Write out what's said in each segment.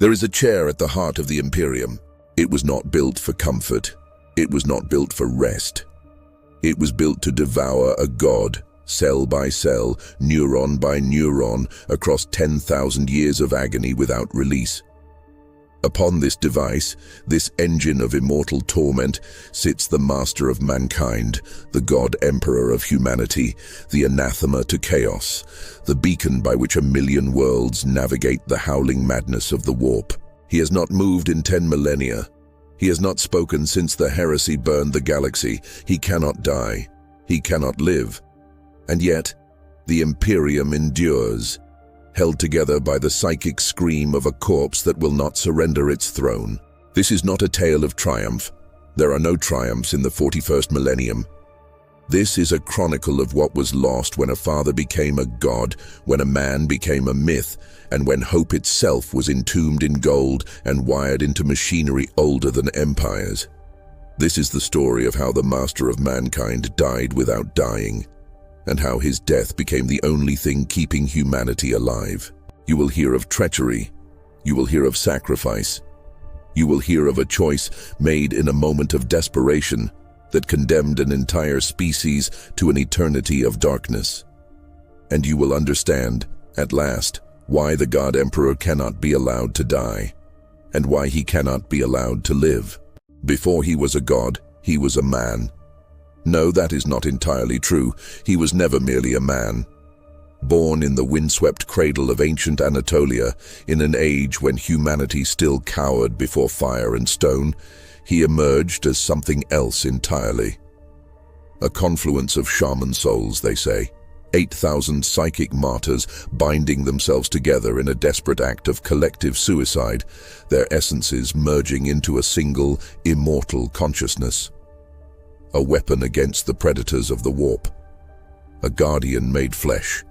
There is a chair at the heart of the Imperium. It was not built for comfort. It was not built for rest. It was built to devour a god, cell by cell, neuron by neuron, across 10,000 years of agony without release. Upon this device, this engine of immortal torment, sits the master of mankind, the god emperor of humanity, the anathema to chaos, the beacon by which 1,000,000 worlds navigate the howling madness of the warp. He has not moved in 10 millennia. He has not spoken since the heresy burned the galaxy. He cannot die. He cannot live. And yet, the Imperium endures, held together by the psychic scream of a corpse that will not surrender its throne. This is not a tale of triumph. There are no triumphs in the 41st millennium. This is a chronicle of what was lost when a father became a god, when a man became a myth, and when hope itself was entombed in gold and wired into machinery older than empires. This is the story of how the master of mankind died without dying, and how his death became the only thing keeping humanity alive. You will hear of treachery. You will hear of sacrifice. You will hear of a choice made in a moment of desperation that condemned an entire species to an eternity of darkness. And you will understand, at last, why the God Emperor cannot be allowed to die, and why he cannot be allowed to live. Before he was a god, he was a man. No, that is not entirely true. He was never merely a man. Born in the windswept cradle of ancient Anatolia, in an age when humanity still cowered before fire and stone, he emerged as something else entirely. A confluence of shaman souls, they say. 8,000 psychic martyrs binding themselves together in a desperate act of collective suicide, their essences merging into a single, immortal consciousness. A weapon against the predators of the warp. A guardian made flesh.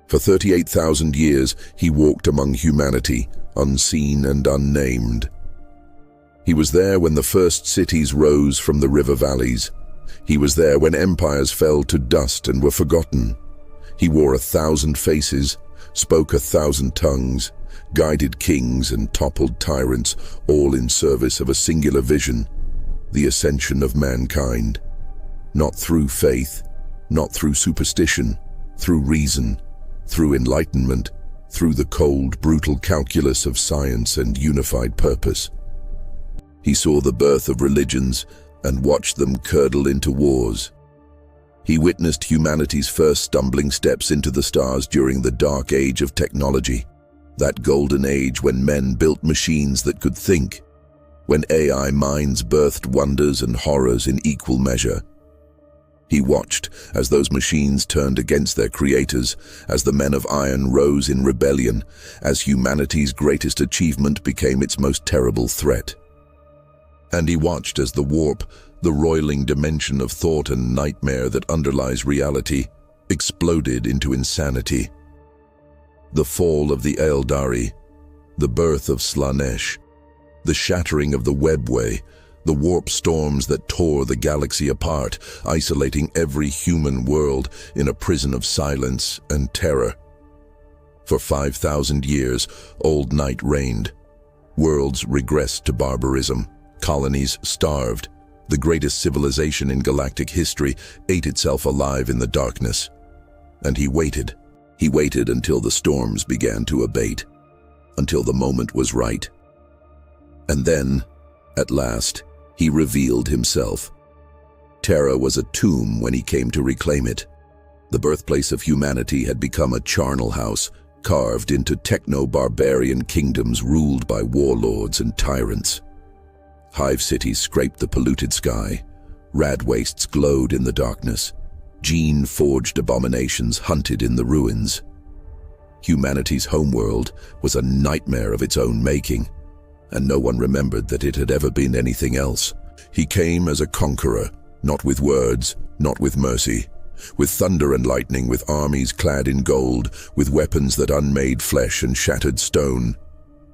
For 38,000 years, he walked among humanity, unseen and unnamed. He was there when the first cities rose from the river valleys. He was there when empires fell to dust and were forgotten. He wore 1,000 faces, spoke 1,000 tongues, guided kings and toppled tyrants, all in service of a singular vision, the ascension of mankind. Not through faith, not through superstition, through reason, through enlightenment, through the cold, brutal calculus of science and unified purpose. He saw the birth of religions and watched them curdle into wars. He witnessed humanity's first stumbling steps into the stars during the dark age of technology, that golden age when men built machines that could think, when AI minds birthed wonders and horrors in equal measure. He watched as those machines turned against their creators, as the men of iron rose in rebellion, as humanity's greatest achievement became its most terrible threat. And he watched as the warp, the roiling dimension of thought and nightmare that underlies reality, exploded into insanity. The fall of the Eldari, the birth of Slanesh, the shattering of the webway, the warp storms that tore the galaxy apart, isolating every human world in a prison of silence and terror. For 5,000 years, Old Night reigned. Worlds regressed to barbarism. Colonies starved. The greatest civilization in galactic history ate itself alive in the darkness. And he waited. He waited until the storms began to abate, until the moment was right. And then, at last, he revealed himself. Terra was a tomb when he came to reclaim it. The birthplace of humanity had become a charnel house, carved into techno-barbarian kingdoms ruled by warlords and tyrants. Hive cities scraped the polluted sky. Rad wastes glowed in the darkness. Gene-forged abominations hunted in the ruins. Humanity's homeworld was a nightmare of its own making, and no one remembered that it had ever been anything else. He came as a conqueror, not with words, not with mercy, with thunder and lightning, with armies clad in gold, with weapons that unmade flesh and shattered stone.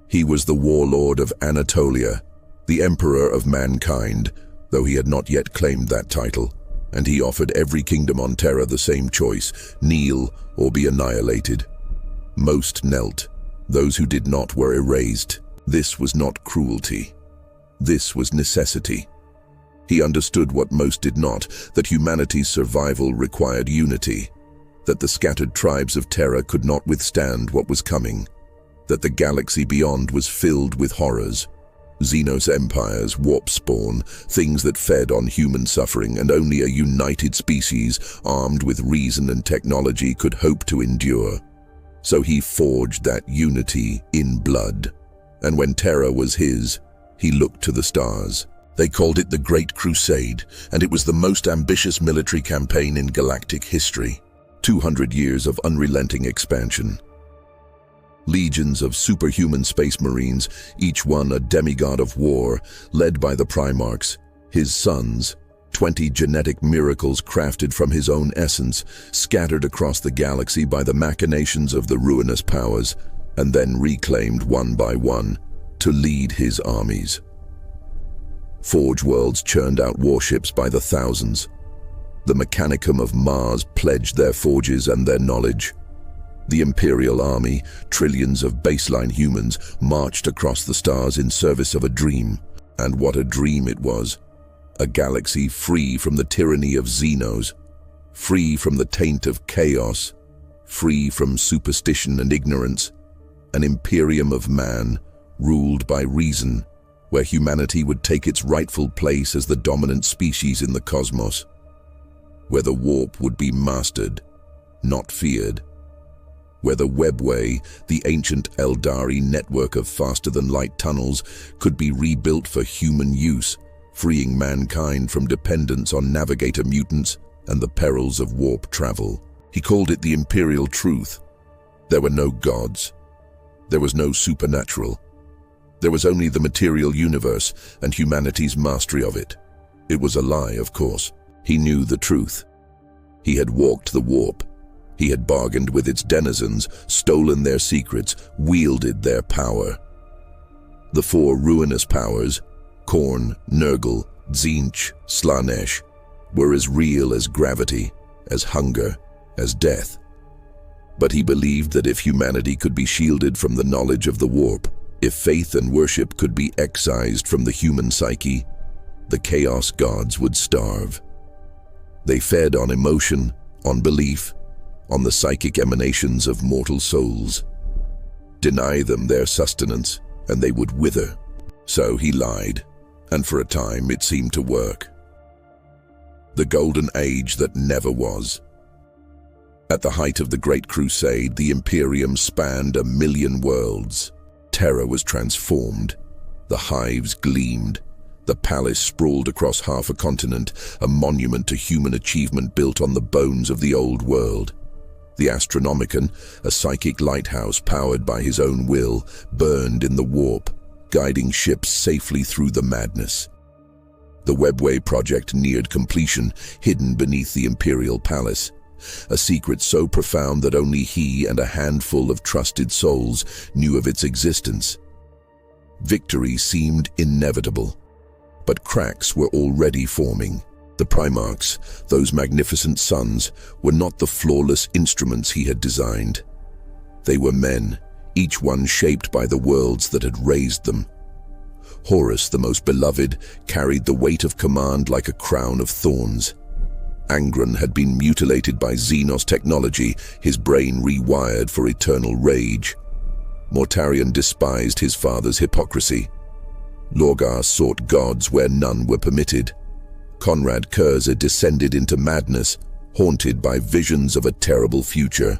He was the warlord of Anatolia, the emperor of mankind, though he had not yet claimed that title, and he offered every kingdom on Terra the same choice: kneel or be annihilated. Most knelt. Those who did not were erased. This was not cruelty. This was necessity. He understood what most did not, that humanity's survival required unity, that the scattered tribes of Terra could not withstand what was coming, that the galaxy beyond was filled with horrors, Xenos empires, warp spawn, things that fed on human suffering, and only a united species, armed with reason and technology, could hope to endure. So he forged that unity in blood. And when Terra was his, he looked to the stars. They called it the Great Crusade, and it was the most ambitious military campaign in galactic history. 200 years of unrelenting expansion. Legions of superhuman space marines, each one a demigod of war, led by the Primarchs, his sons, 20 genetic miracles crafted from his own essence, scattered across the galaxy by the machinations of the ruinous powers, and then reclaimed one by one to lead his armies. Forge worlds churned out warships by the thousands. The Mechanicum of Mars pledged their forges and their knowledge. The Imperial army, trillions of baseline humans, marched across the stars in service of a dream. And what a dream it was. A galaxy free from the tyranny of Xenos, free from the taint of chaos, free from superstition and ignorance. An Imperium of man, ruled by reason, where humanity would take its rightful place as the dominant species in the cosmos, where the warp would be mastered, not feared, where the webway, the ancient Eldari network of faster-than-light tunnels, could be rebuilt for human use, freeing mankind from dependence on navigator mutants and the perils of warp travel. He called it the Imperial Truth. There were no gods. There was no supernatural. There was only the material universe and humanity's mastery of it. It was a lie, of course. He knew the truth. He had walked the warp. He had bargained with its denizens, stolen their secrets, wielded their power. The four ruinous powers, Khorne, Nurgle, Tzeentch, Slaanesh, were as real as gravity, as hunger, as death. But he believed that if humanity could be shielded from the knowledge of the warp, if faith and worship could be excised from the human psyche, the Chaos Gods would starve. They fed on emotion, on belief, on the psychic emanations of mortal souls. Deny them their sustenance, and they would wither. So he lied, and for a time it seemed to work. The golden age that never was. At the height of the Great Crusade, the Imperium spanned 1,000,000 worlds. Terra was transformed. The hives gleamed. The palace sprawled across half a continent, a monument to human achievement built on the bones of the old world. The Astronomicon, a psychic lighthouse powered by his own will, burned in the warp, guiding ships safely through the madness. The Webway project neared completion, hidden beneath the Imperial Palace, a secret so profound that only he and a handful of trusted souls knew of its existence. Victory seemed inevitable, but cracks were already forming. The Primarchs, those magnificent sons, were not the flawless instruments he had designed. They were men, each one shaped by the worlds that had raised them. Horus, the most beloved, carried the weight of command like a crown of thorns. Angron had been mutilated by Xenos technology, his brain rewired for eternal rage. Mortarion despised his father's hypocrisy. Lorgar sought gods where none were permitted. Konrad Curze descended into madness, haunted by visions of a terrible future.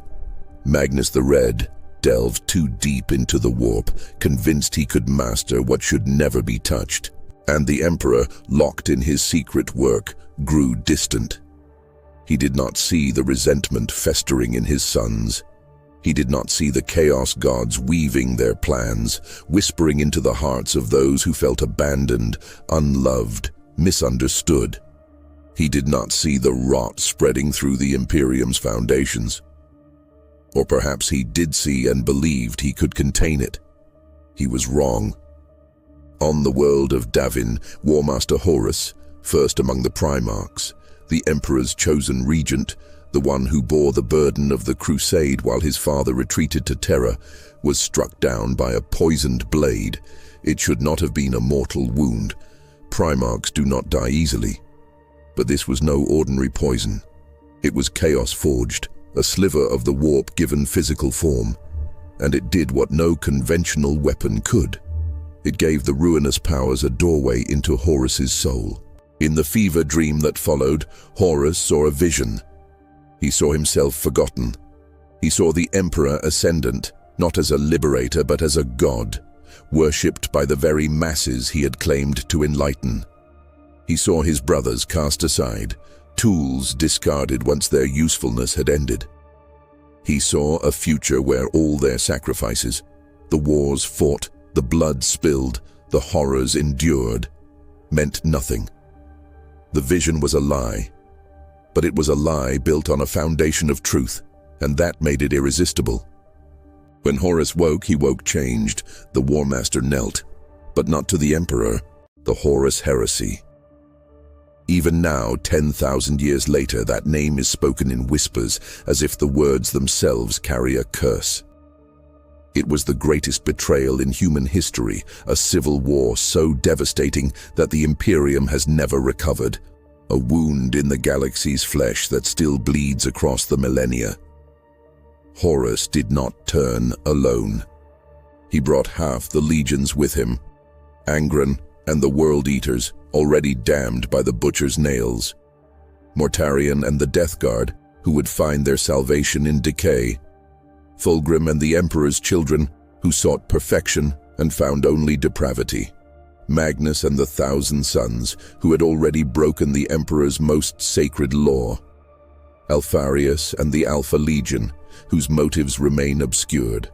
Magnus the Red delved too deep into the warp, convinced he could master what should never be touched. And the Emperor, locked in his secret work, grew distant. He did not see the resentment festering in his sons. He did not see the Chaos Gods weaving their plans, whispering into the hearts of those who felt abandoned, unloved, misunderstood. He did not see the rot spreading through the Imperium's foundations. Or perhaps he did see and believed he could contain it. He was wrong. On the world of Davin, Warmaster Horus, first among the Primarchs, the Emperor's chosen regent, the one who bore the burden of the crusade while his father retreated to Terra, was struck down by a poisoned blade. It should not have been a mortal wound. Primarchs do not die easily. But this was no ordinary poison. It was chaos forged, a sliver of the warp given physical form, and it did what no conventional weapon could. It gave the ruinous powers a doorway into Horus's soul. In the fever dream that followed, Horus saw a vision. He saw himself forgotten. He saw the Emperor ascendant, not as a liberator but as a god, worshipped by the very masses he had claimed to enlighten. He saw his brothers cast aside, tools discarded once their usefulness had ended. He saw a future where all their sacrifices, the wars fought, the blood spilled, the horrors endured, meant nothing. The vision was a lie, but it was a lie built on a foundation of truth, and that made it irresistible. When Horus woke, he woke changed. The Warmaster knelt, but not to the Emperor, the Horus Heresy. Even now, 10,000 years later, that name is spoken in whispers, as if the words themselves carry a curse. It was the greatest betrayal in human history, a civil war so devastating that the Imperium has never recovered, a wound in the galaxy's flesh that still bleeds across the millennia. Horus did not turn alone. He brought half the legions with him, Angron and the World Eaters, already damned by the Butcher's nails, Mortarion and the Death Guard, who would find their salvation in decay, Fulgrim and the Emperor's children, who sought perfection and found only depravity, Magnus and the Thousand Sons, who had already broken the Emperor's most sacred law, Alpharius and the Alpha Legion, whose motives remain obscured,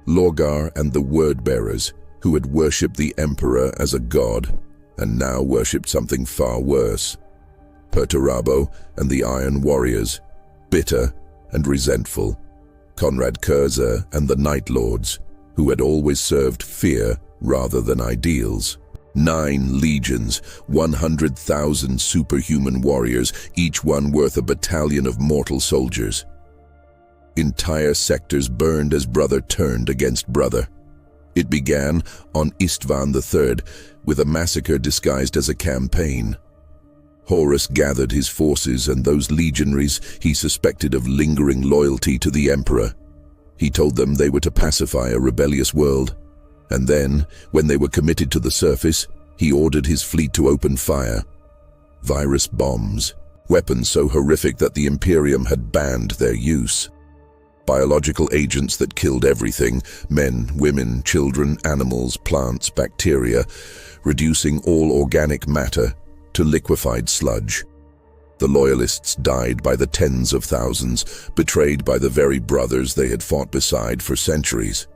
Lorgar and the Word-Bearers, who had worshipped the Emperor as a god, and now worshipped something far worse, Perturabo and the Iron Warriors, bitter and resentful, Conrad Kurza and the Night Lords, who had always served fear rather than ideals. 9 legions, 100,000 superhuman warriors, each one worth a battalion of mortal soldiers. Entire sectors burned as brother turned against brother. It began on Istvan III with a massacre disguised as a campaign. Horus gathered his forces and those legionaries he suspected of lingering loyalty to the Emperor. He told them they were to pacify a rebellious world, and then, when they were committed to the surface, he ordered his fleet to open fire. Virus bombs, weapons so horrific that the Imperium had banned their use. Biological agents that killed everything, men, women, children, animals, plants, bacteria, reducing all organic matter to liquefied sludge. The Loyalists died by the tens of thousands, betrayed by the very brothers they had fought beside for centuries.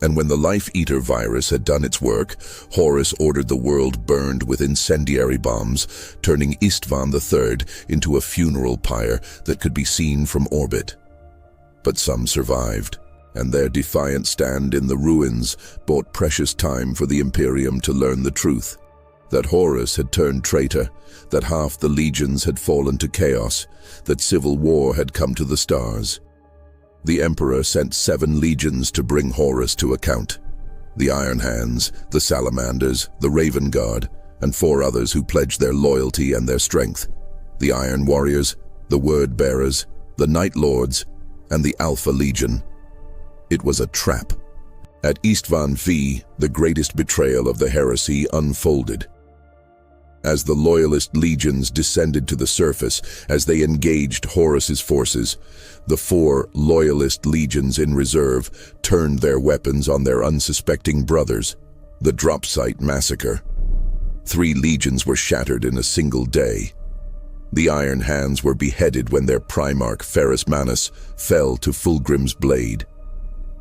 And when the Life-Eater virus had done its work, Horus ordered the world burned with incendiary bombs, turning Istvan III into a funeral pyre that could be seen from orbit. But some survived, and their defiant stand in the ruins bought precious time for the Imperium to learn the truth. That Horus had turned traitor, that half the legions had fallen to chaos, that civil war had come to the stars. The Emperor sent 7 legions to bring Horus to account. The Iron Hands, the Salamanders, the Raven Guard, and 4 others who pledged their loyalty and their strength. The Iron Warriors, the Word-Bearers, the Night Lords, and the Alpha Legion. It was a trap. At Istvan V, the greatest betrayal of the heresy unfolded. As the Loyalist legions descended to the surface, as they engaged Horus's forces, the 4 Loyalist legions in reserve turned their weapons on their unsuspecting brothers, the Drop Site Massacre. 3 legions were shattered in a single day. The Iron Hands were beheaded when their Primarch Ferrus Manus fell to Fulgrim's blade.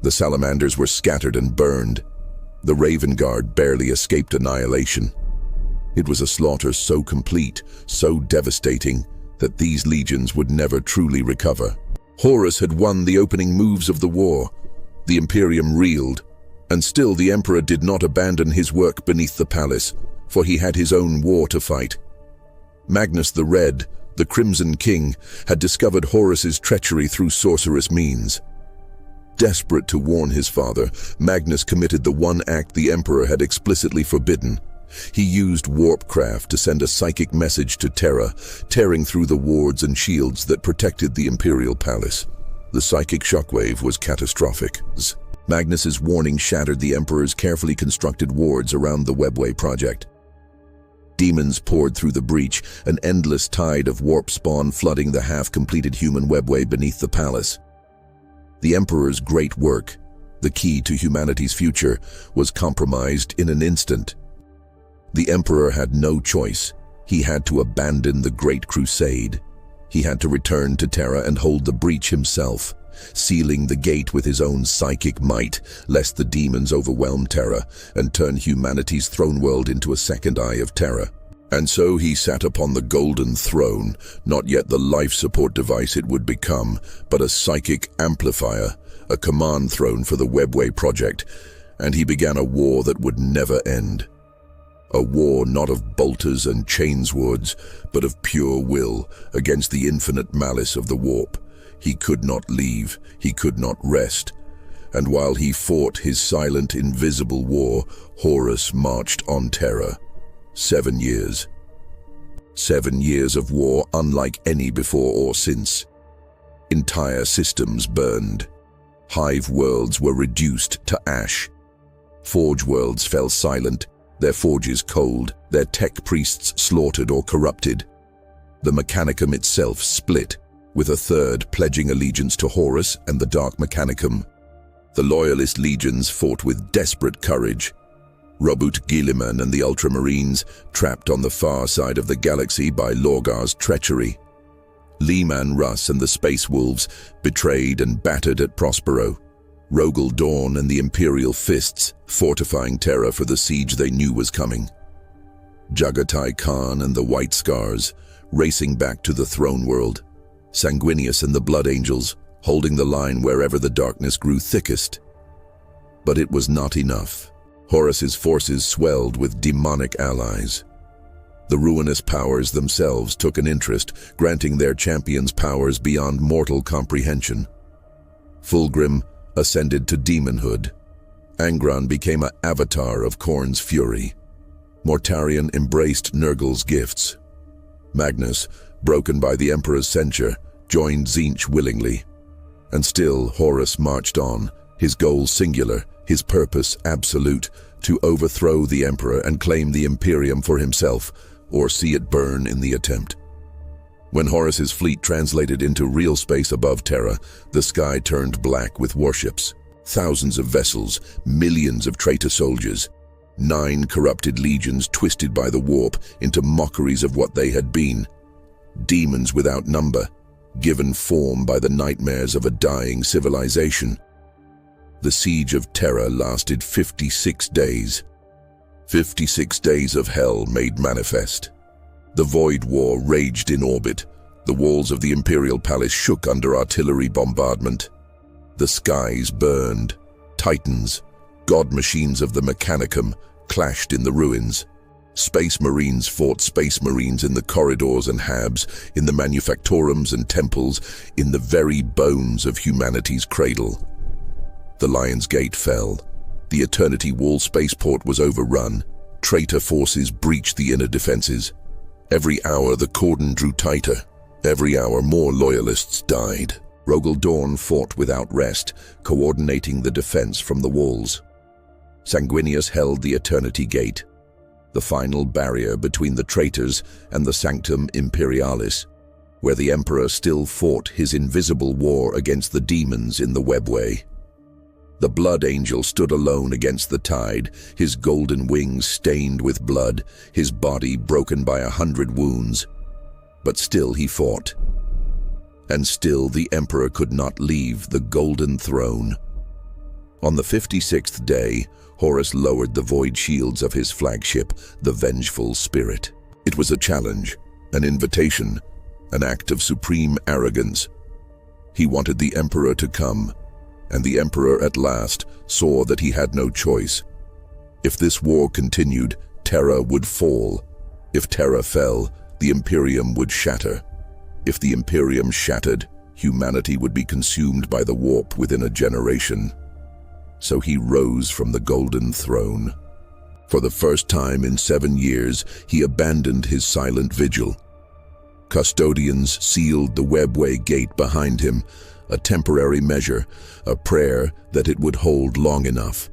The Salamanders were scattered and burned. The Raven Guard barely escaped annihilation. It was a slaughter so complete, so devastating, that these legions would never truly recover. Horus had won the opening moves of the war. The Imperium reeled, and still the Emperor did not abandon his work beneath the palace, for he had his own war to fight. Magnus the Red, the Crimson King, had discovered Horus's treachery through sorcerous means. Desperate to warn his father, Magnus committed the one act the Emperor had explicitly forbidden. He used warpcraft to send a psychic message to Terra, tearing through the wards and shields that protected the Imperial Palace. The psychic shockwave was catastrophic. Magnus's warning shattered the Emperor's carefully constructed wards around the Webway project. Demons poured through the breach, an endless tide of warp spawn flooding the half-completed human webway beneath the palace. The Emperor's great work, the key to humanity's future, was compromised in an instant. The Emperor had no choice. He had to abandon the Great Crusade. He had to return to Terra and hold the breach himself, sealing the gate with his own psychic might, lest the demons overwhelm Terra and turn humanity's throne world into a second eye of terror. And so he sat upon the golden throne, not yet the life support device it would become, but a psychic amplifier, a command throne for the Webway project, and he began a war that would never end. A war not of bolters and chainswords, but of pure will against the infinite malice of the warp. He could not leave, he could not rest. And while he fought his silent, invisible war, Horus marched on Terra. 7 years. 7 years of war unlike any before or since. Entire systems burned. Hive worlds were reduced to ash. Forge worlds fell silent, their forges cold, their tech priests slaughtered or corrupted. The Mechanicum itself split, with a third pledging allegiance to Horus and the Dark Mechanicum. The Loyalist legions fought with desperate courage. Robut Guilliman and the Ultramarines, trapped on the far side of the galaxy by Lorgar's treachery. Leman Russ and the Space Wolves, betrayed and battered at Prospero. Rogel Dawn and the Imperial Fists, fortifying Terra for the siege they knew was coming. Jagatai Khan and the White Scars, racing back to the throne world. Sanguinius and the Blood Angels, holding the line wherever the darkness grew thickest. But it was not enough. Horus's forces swelled with demonic allies. The ruinous powers themselves took an interest, granting their champions powers beyond mortal comprehension. Fulgrim ascended to demonhood. Angron became an avatar of Khorne's fury. Mortarion embraced Nurgle's gifts. Magnus, broken by the Emperor's censure, joined Tzeentch willingly. And still Horus marched on, his goal singular, his purpose absolute, to overthrow the Emperor and claim the Imperium for himself, or see it burn in the attempt. When Horus's fleet translated into real space above Terra, the sky turned black with warships. Thousands of vessels, millions of traitor soldiers. 9 corrupted legions twisted by the warp into mockeries of what they had been. Demons without number, given form by the nightmares of a dying civilization. The siege of Terra lasted 56 days. 56 days of hell made manifest. The Void War raged in orbit. The walls of the Imperial Palace shook under artillery bombardment. The skies burned. Titans, god machines of the Mechanicum, clashed in the ruins. Space Marines fought Space Marines in the corridors and habs, in the manufactorums and temples, in the very bones of humanity's cradle. The Lion's Gate fell. The Eternity Wall spaceport was overrun. Traitor forces breached the inner defenses. Every hour the cordon drew tighter. Every hour more loyalists died. Rogel Dawn fought without rest, coordinating the defense from the walls. Sanguinius held the Eternity Gate, the final barrier between the traitors and the Sanctum Imperialis, where the Emperor still fought his invisible war against the demons in the Webway. The Blood Angel stood alone against the tide, his golden wings stained with blood, his body broken by 100 wounds. But still he fought. And still the Emperor could not leave the Golden Throne. On the 56th day, Horus lowered the void shields of his flagship, the Vengeful Spirit. It was a challenge, an invitation, an act of supreme arrogance. He wanted the Emperor to come, and the Emperor at last saw that he had no choice. If this war continued, Terra would fall. If Terra fell, the Imperium would shatter. If the Imperium shattered, humanity would be consumed by the warp within a generation. So he rose from the golden throne. For the first time in 7 years, he abandoned his silent vigil. Custodians sealed the webway gate behind him, a temporary measure, a prayer that it would hold long enough.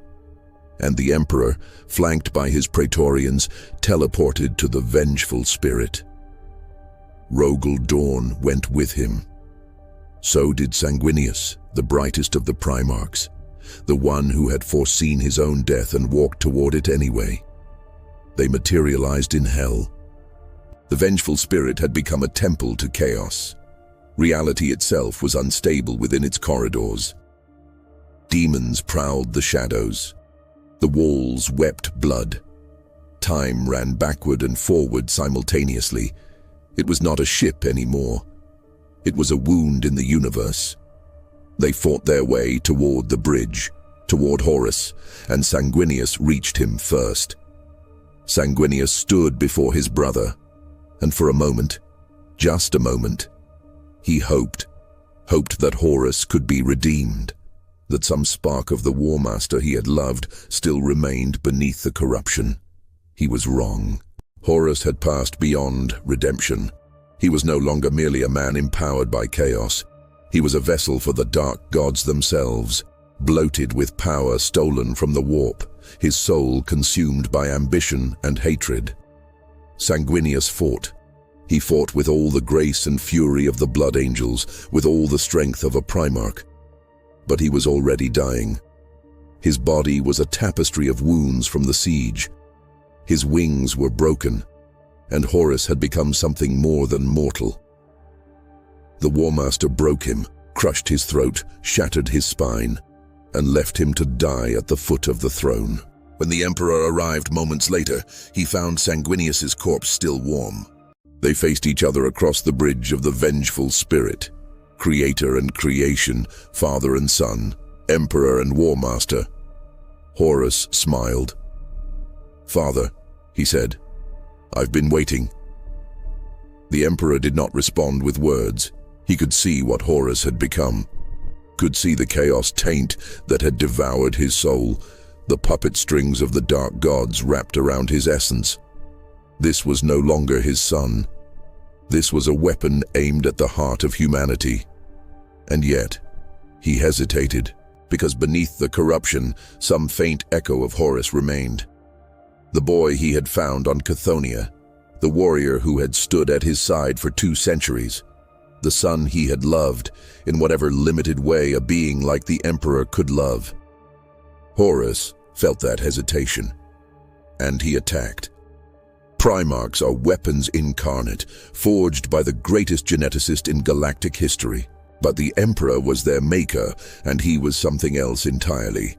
And the Emperor, flanked by his Praetorians, teleported to the Vengeful Spirit. Rogel Dawn went with him. So did Sanguinius, the brightest of the Primarchs, the one who had foreseen his own death and walked toward it anyway. They materialized in hell. The Vengeful Spirit had become a temple to chaos. Reality itself was unstable within its corridors. Demons prowled the shadows. The walls wept blood. Time ran backward and forward simultaneously. It was not a ship anymore. It was a wound in the universe. They fought their way toward the bridge, toward Horus, and Sanguinius reached him first. Sanguinius stood before his brother, and for a moment, just a moment, he hoped that Horus could be redeemed, that some spark of the Warmaster he had loved still remained beneath the corruption. He was wrong. Horus had passed beyond redemption. He was no longer merely a man empowered by chaos. He was a vessel for the dark gods themselves, bloated with power stolen from the warp, his soul consumed by ambition and hatred. Sanguinius fought. He fought with all the grace and fury of the Blood Angels, with all the strength of a Primarch. But he was already dying. His body was a tapestry of wounds from the siege. His wings were broken, and Horus had become something more than mortal. The Warmaster broke him, crushed his throat, shattered his spine, and left him to die at the foot of the throne. When the Emperor arrived moments later, he found Sanguinius's corpse still warm. They faced each other across the bridge of the Vengeful Spirit. Creator and creation, father and son, Emperor and Warmaster. Horus smiled. "Father," he said, "I've been waiting." The Emperor did not respond with words. He could see what Horus had become, could see the chaos taint that had devoured his soul, the puppet strings of the dark gods wrapped around his essence. This was no longer his son. This was a weapon aimed at the heart of humanity. And yet, he hesitated, because beneath the corruption, some faint echo of Horus remained. The boy he had found on Chthoniya, the warrior who had stood at his side for 2 centuries, the son he had loved in whatever limited way a being like the Emperor could love. Horus felt that hesitation, and he attacked. Primarchs are weapons incarnate, forged by the greatest geneticist in galactic history. But the Emperor was their maker, and he was something else entirely.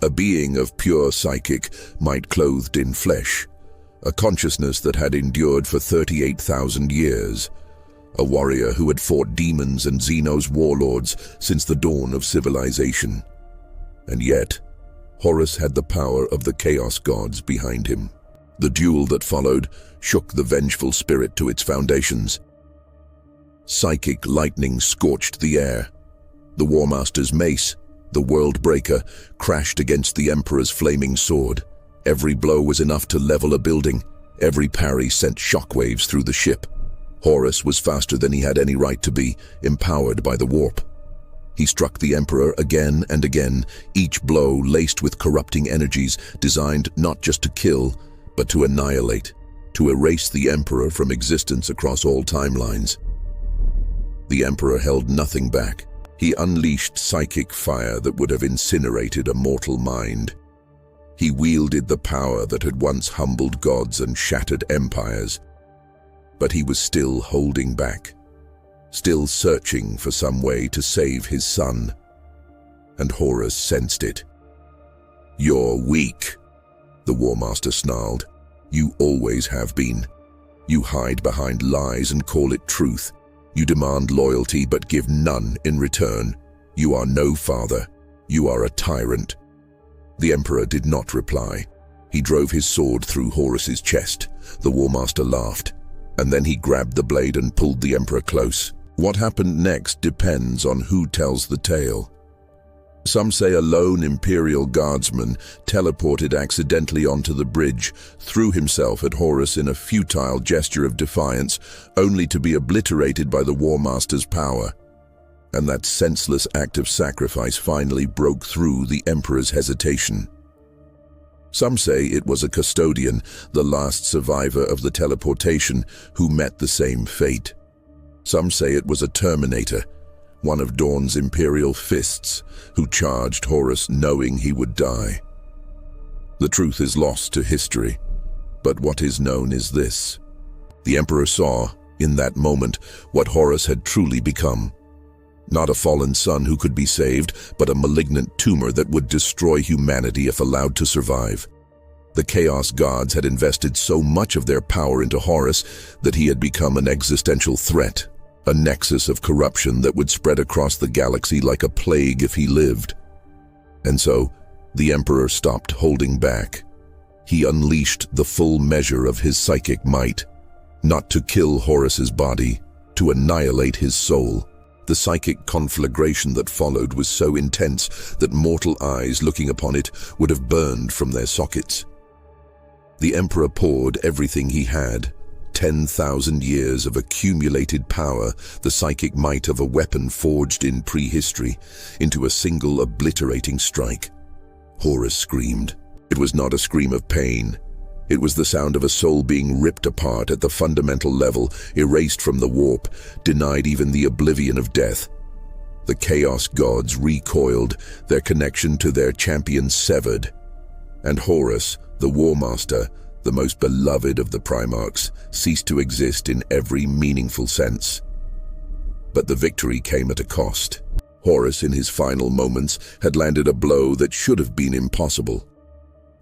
A being of pure psychic might clothed in flesh, a consciousness that had endured for 38,000 years, a warrior who had fought demons and Xenos warlords since the dawn of civilization. And yet, Horus had the power of the Chaos Gods behind him. The duel that followed shook the Vengeful Spirit to its foundations. Psychic lightning scorched the air. The Warmaster's mace, the World Breaker, crashed against the Emperor's flaming sword. Every blow was enough to level a building. Every parry sent shockwaves through the ship. Horus was faster than he had any right to be, empowered by the warp. He struck the Emperor again and again, each blow laced with corrupting energies designed not just to kill, but to annihilate, to erase the Emperor from existence across all timelines. The Emperor held nothing back. He unleashed psychic fire that would have incinerated a mortal mind. He wielded the power that had once humbled gods and shattered empires. But he was still holding back, still searching for some way to save his son. And Horus sensed it. "You're weak," the Warmaster snarled. "You always have been. You hide behind lies and call it truth. You demand loyalty but give none in return. You are no father. You are a tyrant." The Emperor did not reply. He drove his sword through Horus's chest. The Warmaster laughed. And then he grabbed the blade and pulled the Emperor close. What happened next depends on who tells the tale. Some say a lone Imperial guardsman teleported accidentally onto the bridge, threw himself at Horus in a futile gesture of defiance, only to be obliterated by the Warmaster's power. And that senseless act of sacrifice finally broke through the Emperor's hesitation. Some say it was a custodian, the last survivor of the teleportation, who met the same fate. Some say it was a Terminator, one of Dawn's Imperial fists, who charged Horus knowing he would die. The truth is lost to history, but what is known is this. The Emperor saw, in that moment, what Horus had truly become. Not a fallen son who could be saved, but a malignant tumor that would destroy humanity if allowed to survive. The Chaos Gods had invested so much of their power into Horus that he had become an existential threat, a nexus of corruption that would spread across the galaxy like a plague if he lived. And so, the Emperor stopped holding back. He unleashed the full measure of his psychic might, not to kill Horus's body, to annihilate his soul. The psychic conflagration that followed was so intense that mortal eyes looking upon it would have burned from their sockets. The Emperor poured everything he had, 10,000 years of accumulated power, the psychic might of a weapon forged in prehistory, into a single obliterating strike. Horus screamed. It was not a scream of pain. It was the sound of a soul being ripped apart at the fundamental level, erased from the warp, denied even the oblivion of death. The Chaos Gods recoiled, their connection to their champion severed. And Horus, the Warmaster, the most beloved of the Primarchs, ceased to exist in every meaningful sense. But the victory came at a cost. Horus, in his final moments, had landed a blow that should have been impossible.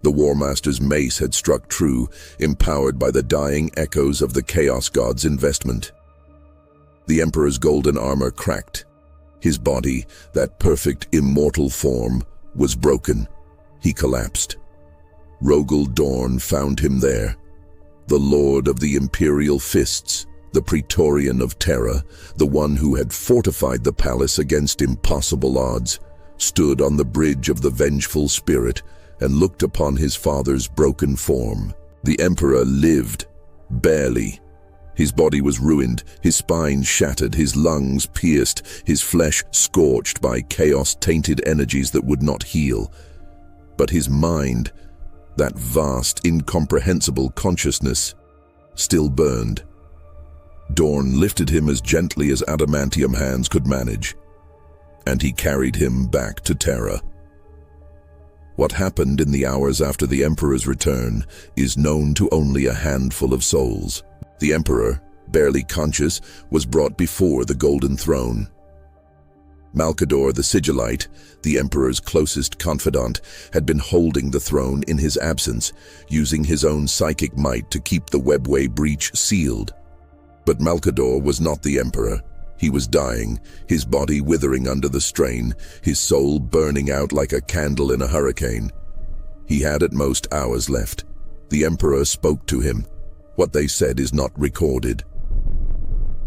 The Warmaster's mace had struck true, empowered by the dying echoes of the Chaos God's investment. The Emperor's golden armor cracked. His body, that perfect immortal form, was broken. He collapsed. Rogel Dorn found him there. The Lord of the Imperial Fists, the Praetorian of Terra, the one who had fortified the palace against impossible odds, stood on the bridge of the Vengeful Spirit and looked upon his father's broken form. The Emperor lived, barely. His body was ruined, his spine shattered, his lungs pierced, his flesh scorched by chaos-tainted energies that would not heal. But his mind, that vast, incomprehensible consciousness, still burned. Dorn lifted him as gently as adamantium hands could manage, and he carried him back to Terra. What happened in the hours after the Emperor's return is known to only a handful of souls. The Emperor, barely conscious, was brought before the Golden Throne. Malcador the Sigillite, the Emperor's closest confidant, had been holding the throne in his absence, using his own psychic might to keep the webway breach sealed. But Malcador was not the Emperor. He was dying, his body withering under the strain, his soul burning out like a candle in a hurricane. He had at most hours left. The Emperor spoke to him. What they said is not recorded.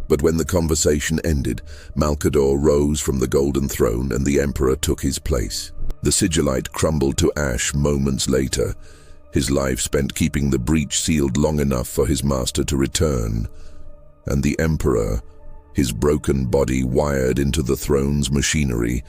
But when the conversation ended, Malcador rose from the Golden Throne and the Emperor took his place. The Sigillite crumbled to ash moments later, his life spent keeping the breach sealed long enough for his master to return. And the Emperor, his broken body wired into the throne's machinery,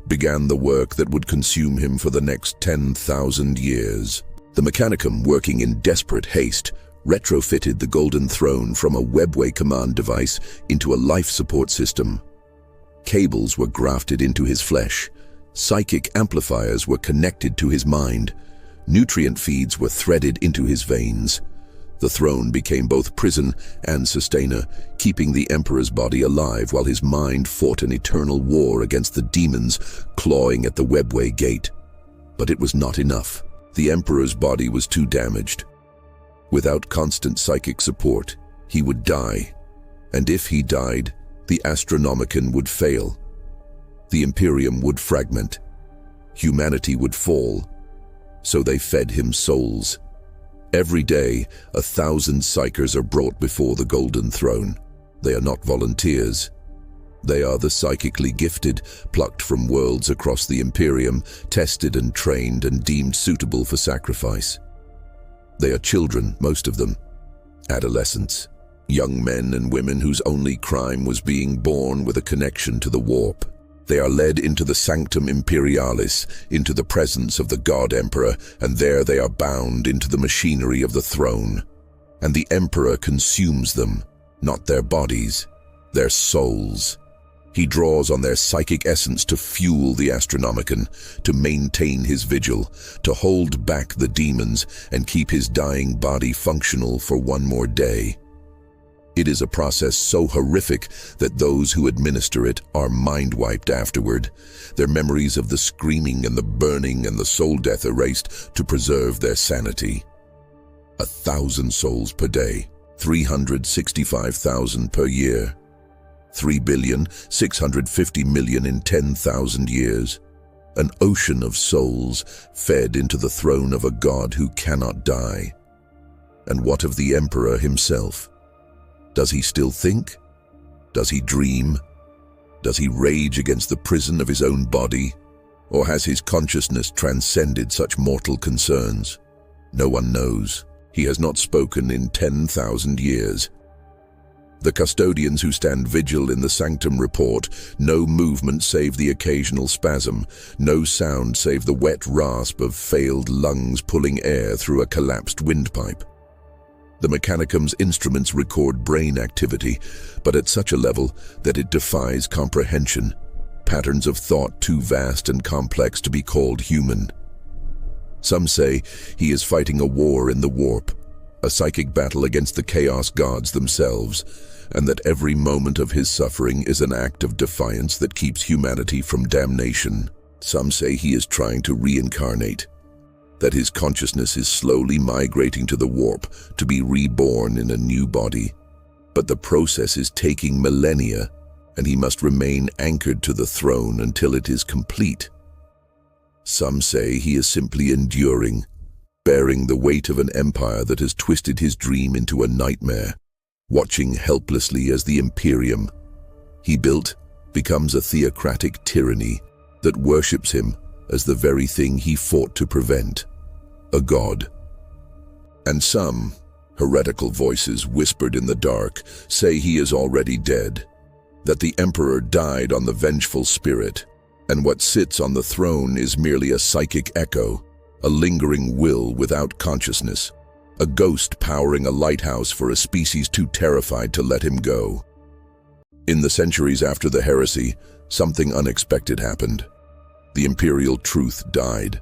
began the work that would consume him for the next 10,000 years. The Mechanicum, working in desperate haste, retrofitted the Golden Throne from a webway command device into a life support system. Cables were grafted into his flesh. Psychic amplifiers were connected to his mind. Nutrient feeds were threaded into his veins. The throne became both prison and sustainer, keeping the Emperor's body alive while his mind fought an eternal war against the demons clawing at the webway gate. But it was not enough. The Emperor's body was too damaged. Without constant psychic support, he would die. And if he died, the Astronomicon would fail. The Imperium would fragment. Humanity would fall. So they fed him souls. Every day, 1,000 psychers are brought before the Golden Throne. They are not volunteers. They are the psychically gifted, plucked from worlds across the Imperium, tested and trained and deemed suitable for sacrifice. They are children, most of them. Adolescents. Young men and women whose only crime was being born with a connection to the warp. They are led into the Sanctum Imperialis, into the presence of the God Emperor, and there they are bound into the machinery of the throne. And the Emperor consumes them, not their bodies, their souls. He draws on their psychic essence to fuel the Astronomicon, to maintain his vigil, to hold back the demons and keep his dying body functional for one more day. It is a process so horrific that those who administer it are mind-wiped afterward, their memories of the screaming and the burning and the soul death erased to preserve their sanity. 1,000 souls per day, 365,000 per year. 3,650,000,000 in 10,000 years. An ocean of souls fed into the throne of a god who cannot die. And what of the Emperor himself? Does he still think? Does he dream? Does he rage against the prison of his own body? Or has his consciousness transcended such mortal concerns? No one knows. He has not spoken in 10,000 years. The custodians who stand vigil in the sanctum report, no movement save the occasional spasm, no sound save the wet rasp of failed lungs pulling air through a collapsed windpipe. The Mechanicum's instruments record brain activity, but at such a level that it defies comprehension, patterns of thought too vast and complex to be called human. Some say he is fighting a war in the warp, a psychic battle against the chaos gods themselves, and that every moment of his suffering is an act of defiance that keeps humanity from damnation. Some say he is trying to reincarnate, that his consciousness is slowly migrating to the warp to be reborn in a new body. But the process is taking millennia, and he must remain anchored to the throne until it is complete. Some say he is simply enduring, bearing the weight of an empire that has twisted his dream into a nightmare, watching helplessly as the Imperium he built becomes a theocratic tyranny that worships him as the very thing he fought to prevent, a god. And some, heretical voices whispered in the dark, say he is already dead, that the Emperor died on the Vengeful Spirit, and what sits on the throne is merely a psychic echo, a lingering will without consciousness, a ghost powering a lighthouse for a species too terrified to let him go. In the centuries after the heresy, something unexpected happened. The imperial truth died.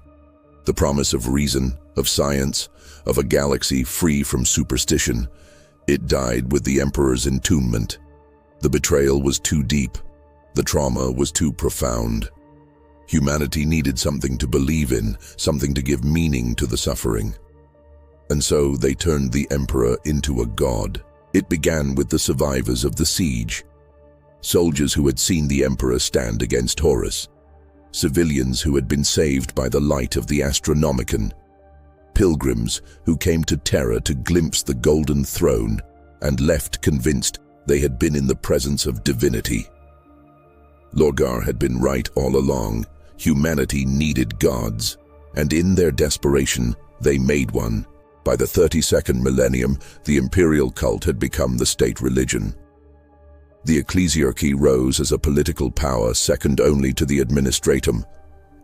The promise of reason, of science, of a galaxy free from superstition, it died with the Emperor's entombment. The betrayal was too deep. The trauma was too profound. Humanity needed something to believe in, something to give meaning to the suffering. And so they turned the Emperor into a god. It began with the survivors of the siege. Soldiers who had seen the Emperor stand against Horus. Civilians who had been saved by the light of the Astronomicon. Pilgrims who came to Terra to glimpse the Golden Throne and left convinced they had been in the presence of divinity. Lorgar had been right all along. Humanity needed gods, and in their desperation, they made one. By the 32nd millennium, the imperial cult had become the state religion. The ecclesiarchy rose as a political power second only to the administratum.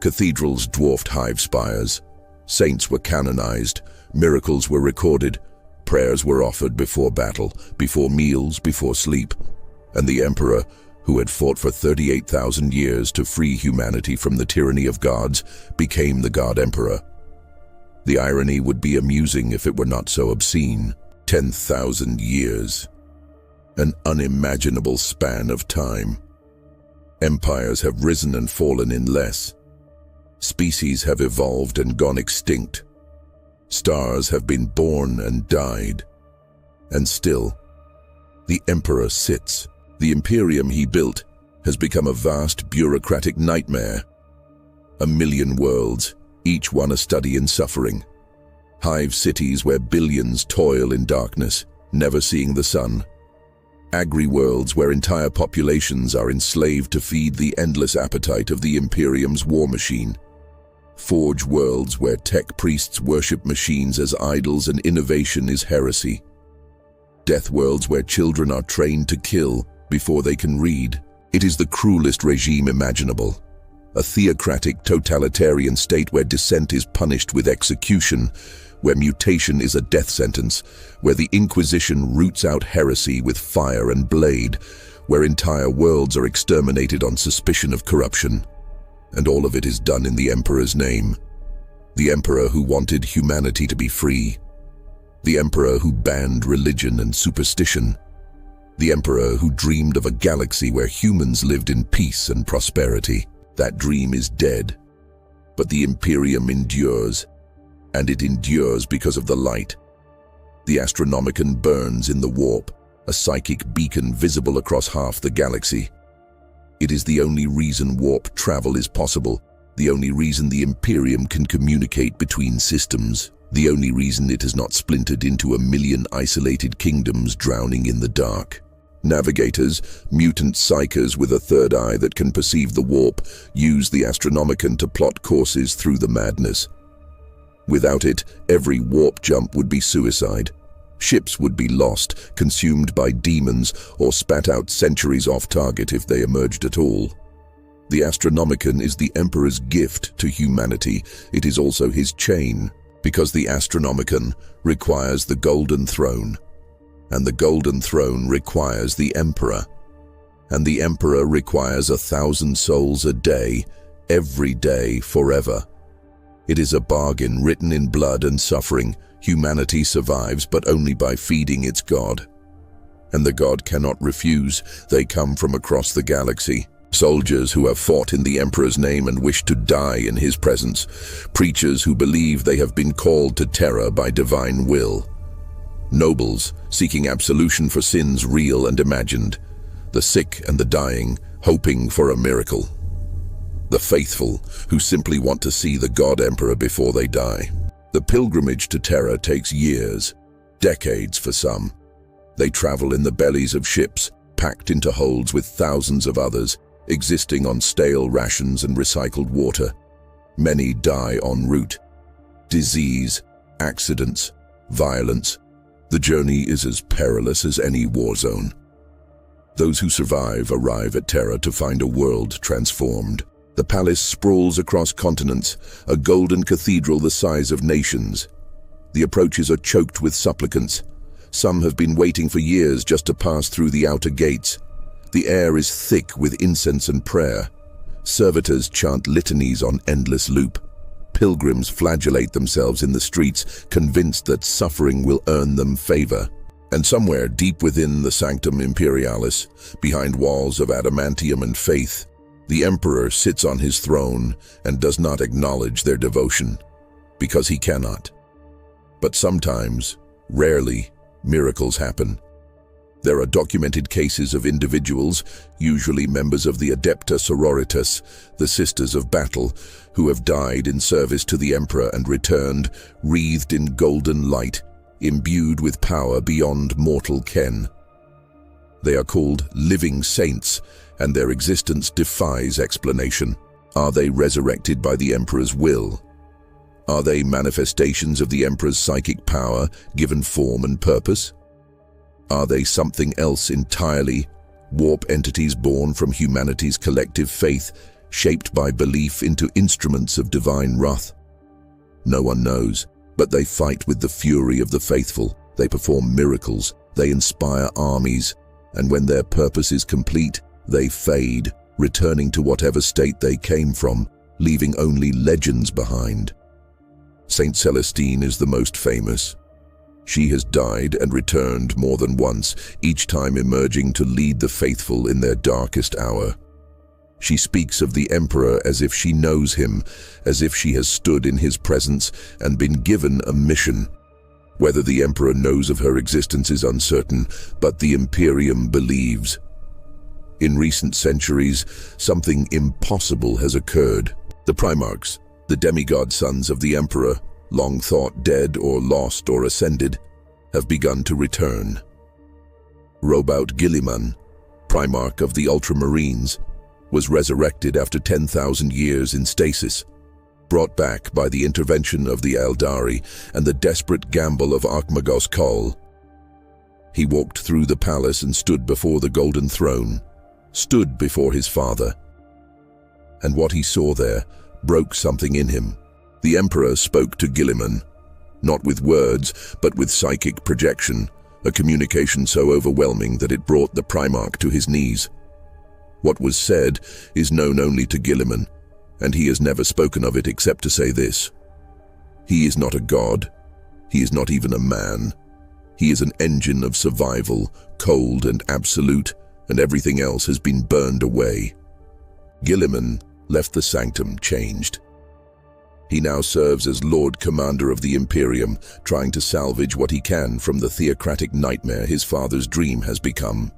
Cathedrals dwarfed hive spires. Saints were canonized. Miracles were recorded. Prayers were offered before battle, before meals, before sleep. And the emperor, who had fought for 38,000 years to free humanity from the tyranny of gods, became the god emperor. The irony would be amusing if it were not so obscene. 10,000 years. An unimaginable span of time. Empires have risen and fallen in less. Species have evolved and gone extinct. Stars have been born and died. And still, the Emperor sits. The Imperium he built has become a vast bureaucratic nightmare. 1,000,000 worlds, each one a study in suffering. hive cities where billions toil in darkness, never seeing the sun. Agri-worlds where entire populations are enslaved to feed the endless appetite of the Imperium's war machine. Forge worlds where tech priests worship machines as idols and innovation is heresy. Death worlds where children are trained to kill before they can read. It is the cruelest regime imaginable. A theocratic, totalitarian state where dissent is punished with execution, where mutation is a death sentence, where the Inquisition roots out heresy with fire and blade, where entire worlds are exterminated on suspicion of corruption. And all of it is done in the Emperor's name. The Emperor who wanted humanity to be free. The Emperor who banned religion and superstition. The Emperor who dreamed of a galaxy where humans lived in peace and prosperity. That dream is dead. But the Imperium endures, and it endures because of the light. The Astronomicon burns in the warp, a psychic beacon visible across half the galaxy. It is the only reason warp travel is possible, the only reason the Imperium can communicate between systems, the only reason it has not splintered into a million isolated kingdoms drowning in the dark. Navigators, mutant psychers with a third eye that can perceive the warp, use the Astronomicon to plot courses through the madness. Without it, every warp jump would be suicide. Ships would be lost, consumed by demons, or spat out centuries off target if they emerged at all. The Astronomicon is the Emperor's gift to humanity. It is also his chain, because the Astronomicon requires the Golden Throne. And the Golden Throne requires the Emperor. And the Emperor requires 1,000 souls a day, every day, forever. It is a bargain written in blood and suffering. Humanity survives, but only by feeding its God. And the God cannot refuse. They come from across the galaxy. Soldiers who have fought in the Emperor's name and wish to die in his presence. Preachers who believe they have been called to terror by divine will. Nobles seeking absolution for sins real and imagined. The sick and the dying hoping for a miracle. The faithful who simply want to see the God Emperor before they die. The pilgrimage to terror takes years, decades for some. They travel in the bellies of ships, packed into holds with thousands of others, existing on stale rations and recycled water. Many die en route. Disease, accidents, violence. The journey is as perilous as any war zone. Those who survive arrive at Terra to find a world transformed. The palace sprawls across continents, a golden cathedral the size of nations. The approaches are choked with supplicants. Some have been waiting for years just to pass through the outer gates. The air is thick with incense and prayer. Servitors chant litanies on endless loop. Pilgrims flagellate themselves in the streets, convinced that suffering will earn them favor. And somewhere deep within the Sanctum Imperialis, behind walls of adamantium and faith, the Emperor sits on his throne and does not acknowledge their devotion, because he cannot. But sometimes, rarely, miracles happen. There are documented cases of individuals, usually members of the Adepta Sororitas, the Sisters of Battle, who have died in service to the Emperor and returned, wreathed in golden light, imbued with power beyond mortal ken. They are called living saints, and their existence defies explanation. Are they resurrected by the Emperor's will? Are they manifestations of the Emperor's psychic power, given form and purpose? Are they something else entirely, warp entities born from humanity's collective faith, shaped by belief into instruments of divine wrath? No one knows, but they fight with the fury of the faithful. They perform miracles, they inspire armies, and when their purpose is complete, they fade, returning to whatever state they came from, leaving only legends behind. Saint Celestine is the most famous. She has died and returned more than once, each time emerging to lead the faithful in their darkest hour. She speaks of the Emperor as if she knows him, as if she has stood in his presence and been given a mission. Whether the Emperor knows of her existence is uncertain, but the Imperium believes. In recent centuries, something impossible has occurred. The Primarchs, the demigod sons of the Emperor, long thought dead or lost or ascended, have begun to return. Robout Guilliman, Primarch of the Ultramarines, was resurrected after 10,000 years in stasis, brought back by the intervention of the Eldari and the desperate gamble of Archmagos Kol. He walked through the palace and stood before the golden throne, stood before his father. And what he saw there broke something in him. The Emperor spoke to Guilliman, not with words, but with psychic projection, a communication so overwhelming that it brought the Primarch to his knees. What was said is known only to Guilliman, and he has never spoken of it except to say this: he is not a god, he is not even a man. He is an engine of survival, cold and absolute, and everything else has been burned away. Guilliman left the sanctum changed. He now serves as Lord Commander of the Imperium, trying to salvage what he can from the theocratic nightmare his father's dream has become.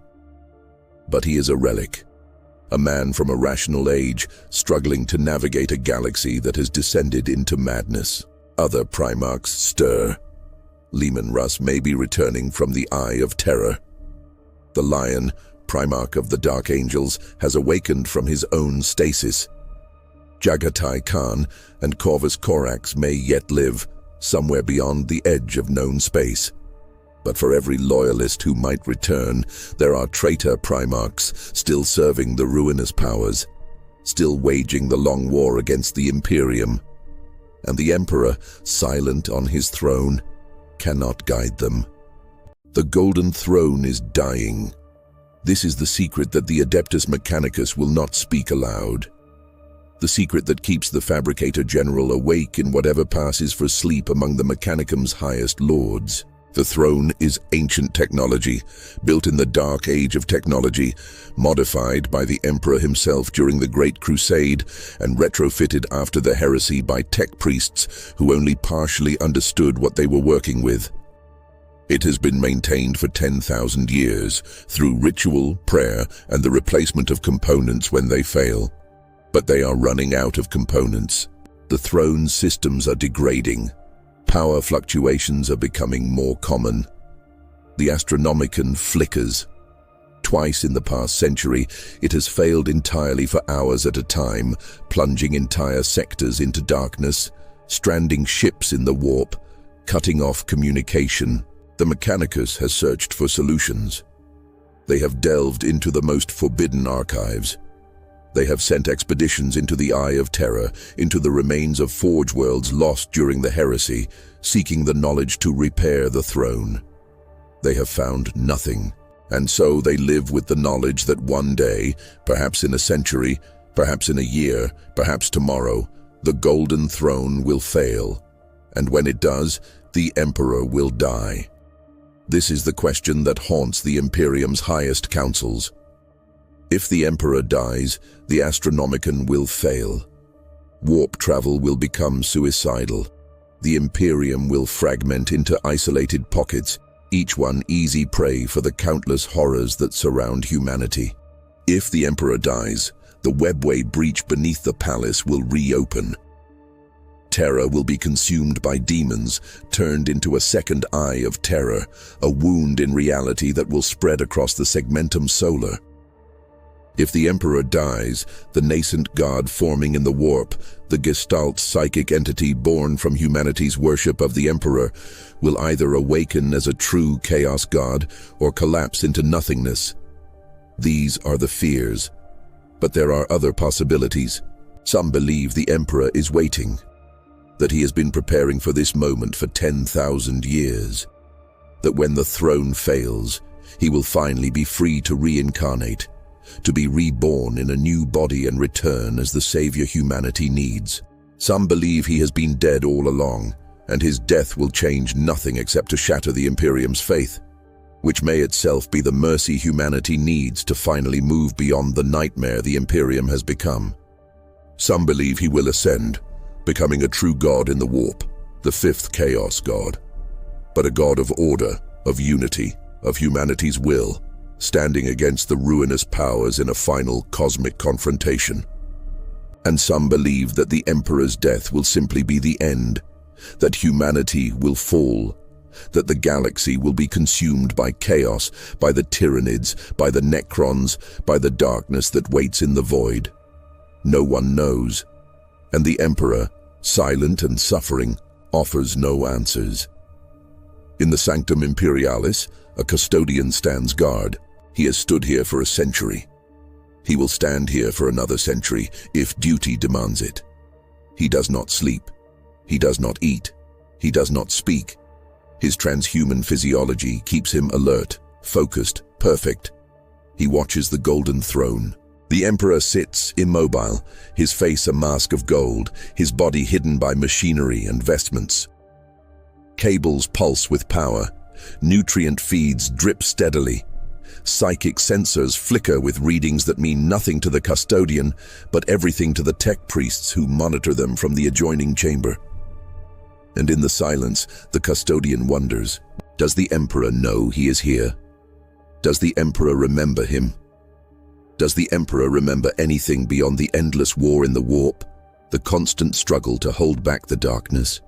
But he is a relic, a man from a rational age, struggling to navigate a galaxy that has descended into madness. Other Primarchs stir. Leman Russ may be returning from the Eye of Terror. The Lion, Primarch of the Dark Angels, has awakened from his own stasis. Jagatai Khan and Corvus Corax may yet live, somewhere beyond the edge of known space. But for every loyalist who might return, there are traitor Primarchs still serving the ruinous powers, still waging the long war against the Imperium. And the Emperor, silent on his throne, cannot guide them. The Golden Throne is dying. This is the secret that the Adeptus Mechanicus will not speak aloud. The secret that keeps the Fabricator General awake in whatever passes for sleep among the Mechanicum's highest lords. The throne is ancient technology, built in the dark age of technology, modified by the Emperor himself during the Great Crusade, and retrofitted after the heresy by tech priests who only partially understood what they were working with. It has been maintained for 10,000 years through ritual, prayer, and the replacement of components when they fail. But they are running out of components. The throne's systems are degrading. Power fluctuations are becoming more common. The Astronomicon flickers. Twice in the past century, it has failed entirely for hours at a time, plunging entire sectors into darkness, stranding ships in the warp, cutting off communication. The Mechanicus has searched for solutions. They have delved into the most forbidden archives. They have sent expeditions into the Eye of Terror, into the remains of Forge worlds lost during the heresy, seeking the knowledge to repair the throne. They have found nothing, and so they live with the knowledge that one day, perhaps in a century, perhaps in a year, perhaps tomorrow, the Golden Throne will fail, and when it does, the Emperor will die. This is the question that haunts the Imperium's highest councils. If the Emperor dies, the Astronomicon will fail. Warp travel will become suicidal. The Imperium will fragment into isolated pockets, each one easy prey for the countless horrors that surround humanity. If the Emperor dies, the webway breach beneath the palace will reopen. Terror will be consumed by demons, turned into a second Eye of Terror, a wound in reality that will spread across the segmentum solar. If the Emperor dies, the nascent god forming in the warp, the Gestalt psychic entity born from humanity's worship of the Emperor, will either awaken as a true chaos god or collapse into nothingness. These are the fears. But there are other possibilities. Some believe the Emperor is waiting, that he has been preparing for this moment for 10,000 years, that when the throne fails, he will finally be free to reincarnate, to be reborn in a new body and return as the savior humanity needs. Some believe he has been dead all along, and his death will change nothing except to shatter the Imperium's faith, which may itself be the mercy humanity needs to finally move beyond the nightmare the Imperium has become. Some believe he will ascend, becoming a true god in the warp, the fifth chaos god, but a god of order, of unity, of humanity's will, standing against the ruinous powers in a final cosmic confrontation. And some believe that the Emperor's death will simply be the end, that humanity will fall, that the galaxy will be consumed by chaos, by the Tyranids, by the Necrons, by the darkness that waits in the void. No one knows, and the Emperor, silent and suffering, offers no answers. In the Sanctum Imperialis, a custodian stands guard. He has stood here for a century. He will stand here for another century if duty demands it. He does not sleep. He does not eat. He does not speak. His transhuman physiology keeps him alert, focused, perfect. He watches the golden throne. The Emperor sits immobile, his face a mask of gold, his body hidden by machinery and vestments. Cables pulse with power. Nutrient feeds drip steadily. Psychic sensors flicker with readings that mean nothing to the custodian, but everything to the tech priests who monitor them from the adjoining chamber. And in the silence, the custodian wonders, does the Emperor know he is here? Does the Emperor remember him? Does the Emperor remember anything beyond the endless war in the warp, the constant struggle to hold back the darkness?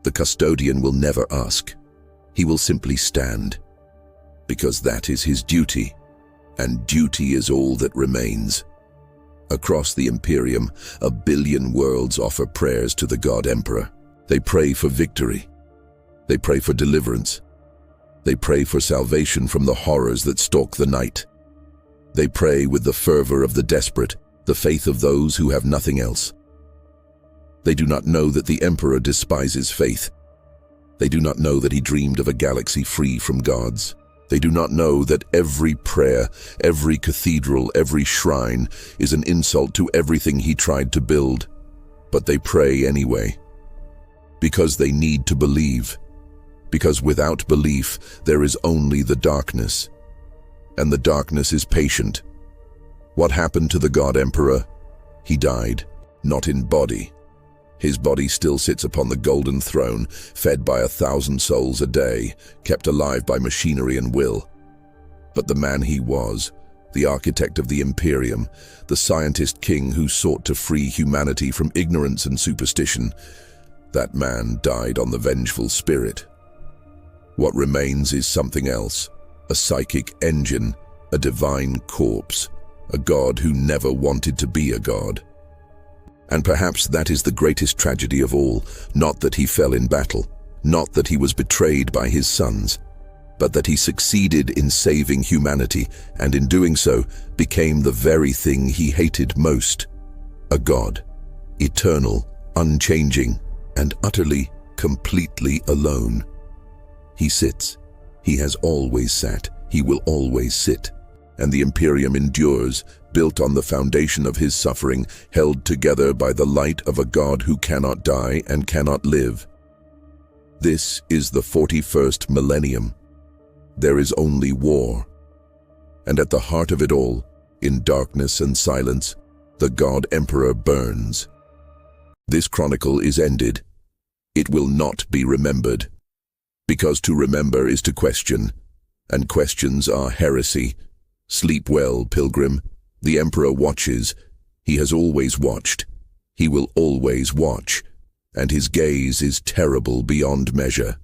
The custodian will never ask. He will simply stand, because that is his duty, and duty is all that remains. Across the Imperium, 1 billion worlds offer prayers to the God Emperor. They pray for victory. They pray for deliverance. They pray for salvation from the horrors that stalk the night. They pray with the fervor of the desperate, the faith of those who have nothing else. They do not know that the Emperor despises faith. They do not know that he dreamed of a galaxy free from gods. They do not know that every prayer, every cathedral, every shrine is an insult to everything he tried to build. But they pray anyway. Because they need to believe. Because without belief, there is only the darkness. And the darkness is patient. What happened to the God Emperor? He died, not in body. His body still sits upon the golden throne, fed by 1,000 souls a day, kept alive by machinery and will. But the man he was, the architect of the Imperium, the scientist king who sought to free humanity from ignorance and superstition, that man died on the Vengeful Spirit. What remains is something else, a psychic engine, a divine corpse, a god who never wanted to be a god. And perhaps that is the greatest tragedy of all, not that he fell in battle, not that he was betrayed by his sons, but that he succeeded in saving humanity, and in doing so became the very thing he hated most, a god, eternal, unchanging, and utterly, completely alone. He sits. He has always sat. He will always sit. And the Imperium endures, built on the foundation of his suffering, held together by the light of a God who cannot die and cannot live. This is the 41st millennium. There is only war. And at the heart of it all, in darkness and silence, the God Emperor burns. This chronicle is ended. It will not be remembered. Because to remember is to question, and questions are heresy. Sleep well, pilgrim. The Emperor watches. He has always watched. He will always watch. And his gaze is terrible beyond measure.